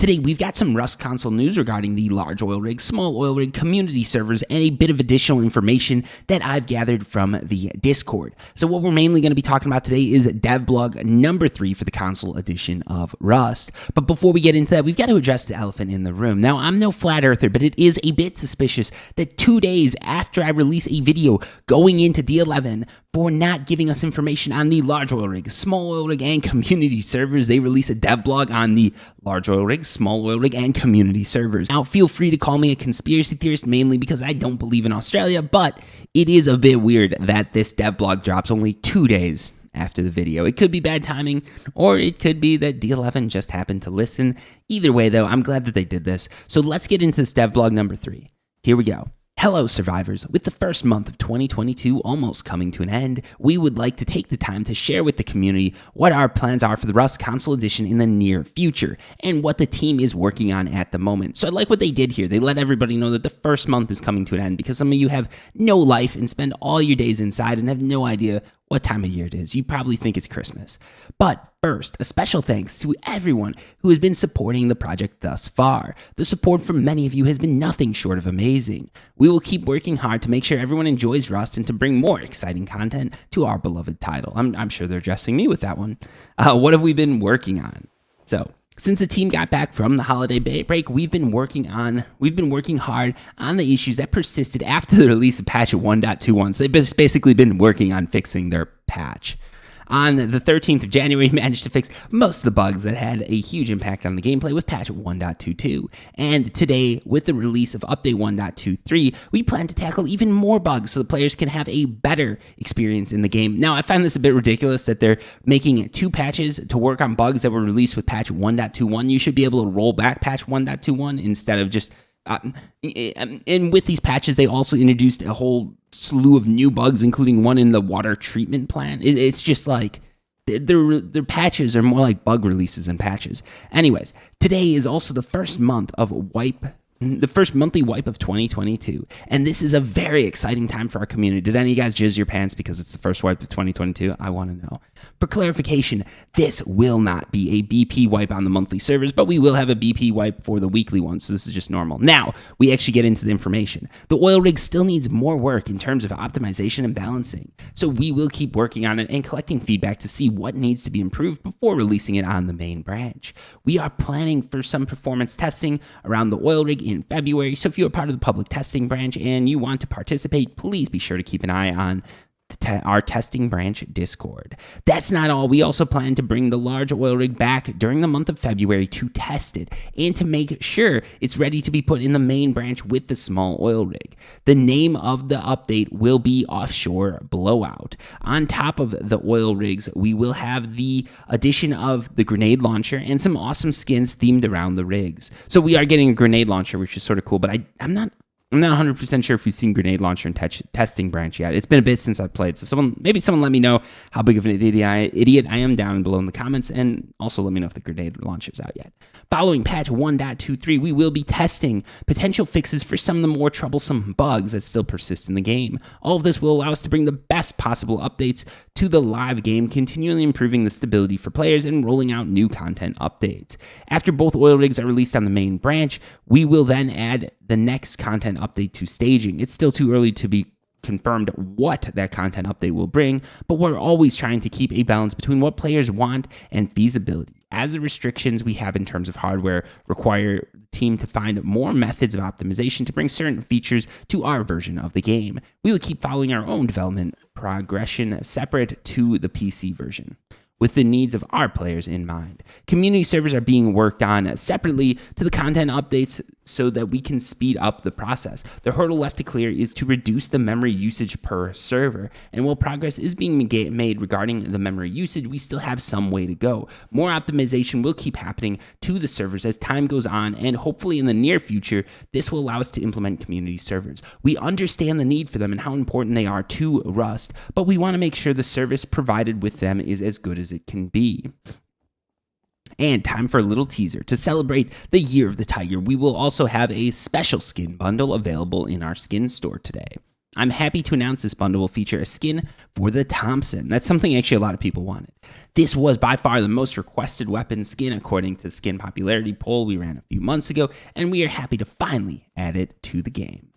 Today, we've got some Rust console news regarding the large oil rig, small oil rig, community servers, and a bit of additional information that I've gathered from the Discord. So what we're mainly going to be talking about today is devlog number 3 for the console edition of Rust. But before we get into that, we've got to address the elephant in the room. Now, I'm no flat earther, but it is a bit suspicious that 2 days after I release a video going into D11 for not giving us information on the large oil rig, small oil rig, and community servers, they release a devlog on the large oil rig, small oil rig, and community servers. Now, feel free to call me a conspiracy theorist, mainly because I don't believe in Australia, but it is a bit weird that this devlog drops only 2 days after the video. It could be bad timing, or it could be that D11 just happened to listen. Either way, though, I'm glad that they did this. So let's get into this devlog number 3. Here we go. Hello, survivors. With the first month of 2022 almost coming to an end, we would like to take the time to share with the community what our plans are for the Rust console edition in the near future and what the team is working on at the moment. So I like what they did here. They let everybody know that the first month is coming to an end because some of you have no life and spend all your days inside and have no idea what time of year it is. You probably think it's Christmas. But first, a special thanks to everyone who has been supporting the project thus far. The support from many of you has been nothing short of amazing. We will keep working hard to make sure everyone enjoys Rust and to bring more exciting content to our beloved title. I'm sure they're addressing me with that one. What have we been working on? So, since the team got back from the holiday break, we've been working hard on the issues that persisted after the release of patch 1.21. So they've basically been working on fixing their patch. On the 13th of January, we managed to fix most of the bugs that had a huge impact on the gameplay with patch 1.22. And today, with the release of update 1.23, we plan to tackle even more bugs so the players can have a better experience in the game. Now, I find this a bit ridiculous that they're making 2 patches to work on bugs that were released with patch 1.21. You should be able to roll back patch 1.21 instead of just... and with these patches, they also introduced a whole slew of new bugs, including one in the water treatment plant. It's just like their patches are more like bug releases than patches. Anyways, today is also the first monthly wipe of 2022, and this is a very exciting time for our community. Did any of you guys jizz your pants because it's the first wipe of 2022? I want to know. For clarification, this will not be a BP wipe on the monthly servers, but we will have a BP wipe for the weekly ones, so this is just normal. Now, we actually get into the information. The oil rig still needs more work in terms of optimization and balancing, so we will keep working on it and collecting feedback to see what needs to be improved before releasing it on the main branch. We are planning for some performance testing around the oil rig in February, so if you're a part of the public testing branch and you want to participate, please be sure to keep an eye on our testing branch Discord. That's not all. We also plan to bring the large oil rig back during the month of February to test it and to make sure it's ready to be put in the main branch with the small oil rig. The name of the update will be Offshore Blowout. On top of the oil rigs, we will have the addition of the grenade launcher and some awesome skins themed around the rigs. So we are getting a grenade launcher, which is sort of cool, but I'm not 100% sure if we've seen Grenade Launcher in testing branch yet. It's been a bit since I've played, so maybe someone let me know how big of an idiot I am down below in the comments, and also let me know if the Grenade Launcher's out yet. Following patch 1.23, we will be testing potential fixes for some of the more troublesome bugs that still persist in the game. All of this will allow us to bring the best possible updates to the live game, continually improving the stability for players and rolling out new content updates. After both oil rigs are released on the main branch, we will then add the next content update to staging. It's still too early to be confirmed what that content update will bring, but we're always trying to keep a balance between what players want and feasibility, as the restrictions we have in terms of hardware require the team to find more methods of optimization to bring certain features to our version of the game. We will keep following our own development progression separate to the PC version, with the needs of our players in mind. Community servers are being worked on separately to the content updates so that we can speed up the process. The hurdle left to clear is to reduce the memory usage per server, and while progress is being made regarding the memory usage, we still have some way to go. More optimization will keep happening to the servers as time goes on, and hopefully in the near future, this will allow us to implement community servers. We understand the need for them and how important they are to Rust, but we want to make sure the service provided with them is as good as it can be. And time for a little teaser. To celebrate the Year of the Tiger, we will also have a special skin bundle available in our skin store today. I'm happy to announce this bundle will feature a skin for the Thompson. That's something actually a lot of people wanted. This was by far the most requested weapon skin according to the skin popularity poll we ran a few months ago, and we are happy to finally add it to the game.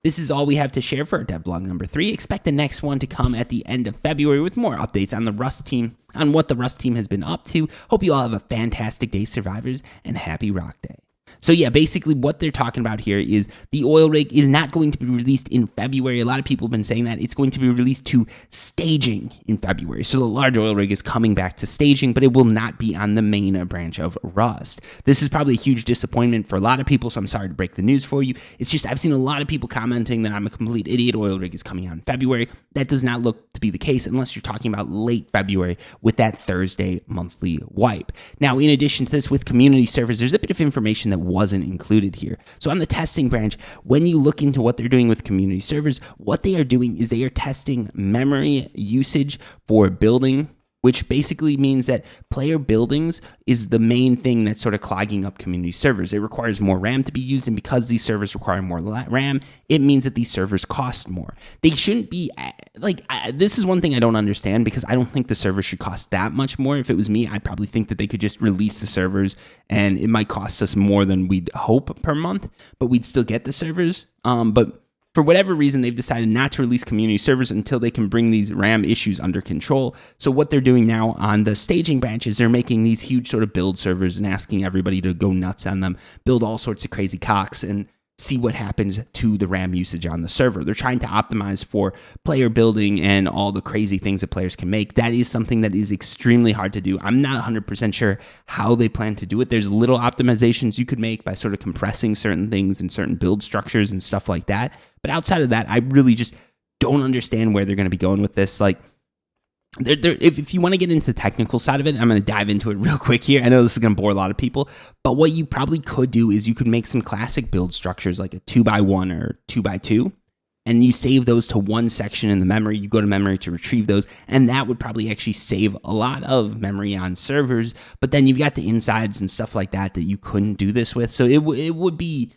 This is all we have to share for our devlog number 3. Expect the next one to come at the end of February with more updates on the Rust team, on what the Rust team has been up to. Hope you all have a fantastic day, survivors, and happy Rock Day. So yeah, basically what they're talking about here is the oil rig is not going to be released in February. A lot of people have been saying that. It's going to be released to staging in February. So the large oil rig is coming back to staging, but it will not be on the main branch of Rust. This is probably a huge disappointment for a lot of people, so I'm sorry to break the news for you. It's just I've seen a lot of people commenting that I'm a complete idiot. Oil rig is coming out in February. That does not look to be the case unless you're talking about late February with that Thursday monthly wipe. Now, in addition to this, with community servers, there's a bit of information that wasn't included here. So on the testing branch, when you look into what they're doing with community servers, what they are doing is they are testing memory usage for building, which basically means that player buildings is the main thing that's sort of clogging up community servers. It requires more RAM to be used, and because these servers require more RAM, it means that these servers cost more. They shouldn't be, this is one thing I don't understand, because I don't think the servers should cost that much more. If it was me, I'd probably think that they could just release the servers, and it might cost us more than we'd hope per month, but we'd still get the servers. But for whatever reason, they've decided not to release community servers until they can bring these RAM issues under control. So what they're doing now on the staging branches, they're making these huge sort of build servers and asking everybody to go nuts on them, build all sorts of crazy cocks, and see what happens to the RAM usage on the server. They're trying to optimize for player building and all the crazy things that players can make. That is something that is extremely hard to do. I'm not 100% sure how they plan to do it. There's little optimizations you could make by sort of compressing certain things and certain build structures and stuff like that. But outside of that, I really just don't understand where they're going to be going with this. Like, if you want to get into the technical side of it, I'm going to dive into it real quick here. I know this is going to bore a lot of people, but what you probably could do is you could make some classic build structures like a 2x1 or 2x2, and you save those to one section in the memory. You go to memory to retrieve those, and that would probably actually save a lot of memory on servers. But then you've got the insides and stuff like that you couldn't do this with. So it would be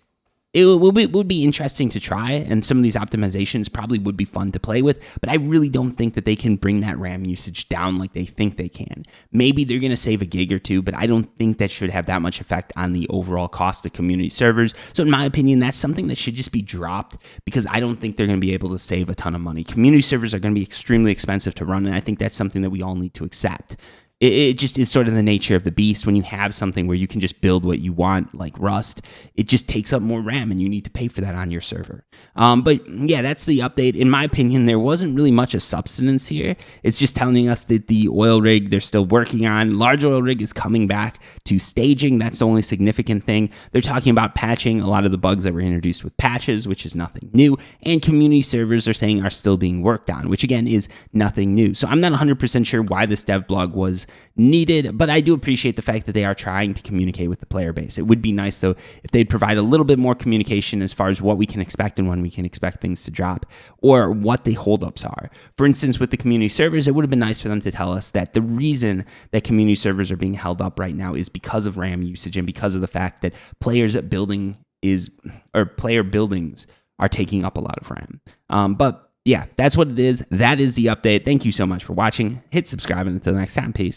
interesting to try, and some of these optimizations probably would be fun to play with, but I really don't think that they can bring that RAM usage down like they think they can. Maybe they're going to save a gig or two, but I don't think that should have that much effect on the overall cost of community servers. So in my opinion, that's something that should just be dropped, because I don't think they're going to be able to save a ton of money. Community servers are going to be extremely expensive to run, and I think that's something that we all need to accept. It just is sort of the nature of the beast. When you have something where you can just build what you want, like Rust, it just takes up more RAM, and you need to pay for that on your server. But yeah, that's the update. In my opinion, there wasn't really much of substance here. It's just telling us that the oil rig they're still working on, large oil rig, is coming back to staging. That's the only significant thing. They're talking about patching a lot of the bugs that were introduced with patches, which is nothing new. And community servers are saying are still being worked on, which again is nothing new. So I'm not 100% sure why this dev blog was needed, but I do appreciate the fact that they are trying to communicate with the player base. It would be nice, though, if they'd provide a little bit more communication as far as what we can expect and when we can expect things to drop, or what the holdups are. For instance, with the community servers, it would have been nice for them to tell us that the reason that community servers are being held up right now is because of RAM usage and because of the fact that player buildings are taking up a lot of RAM. But yeah, that's what it is. That is the update. Thank you so much for watching. Hit subscribe, and until next time, peace.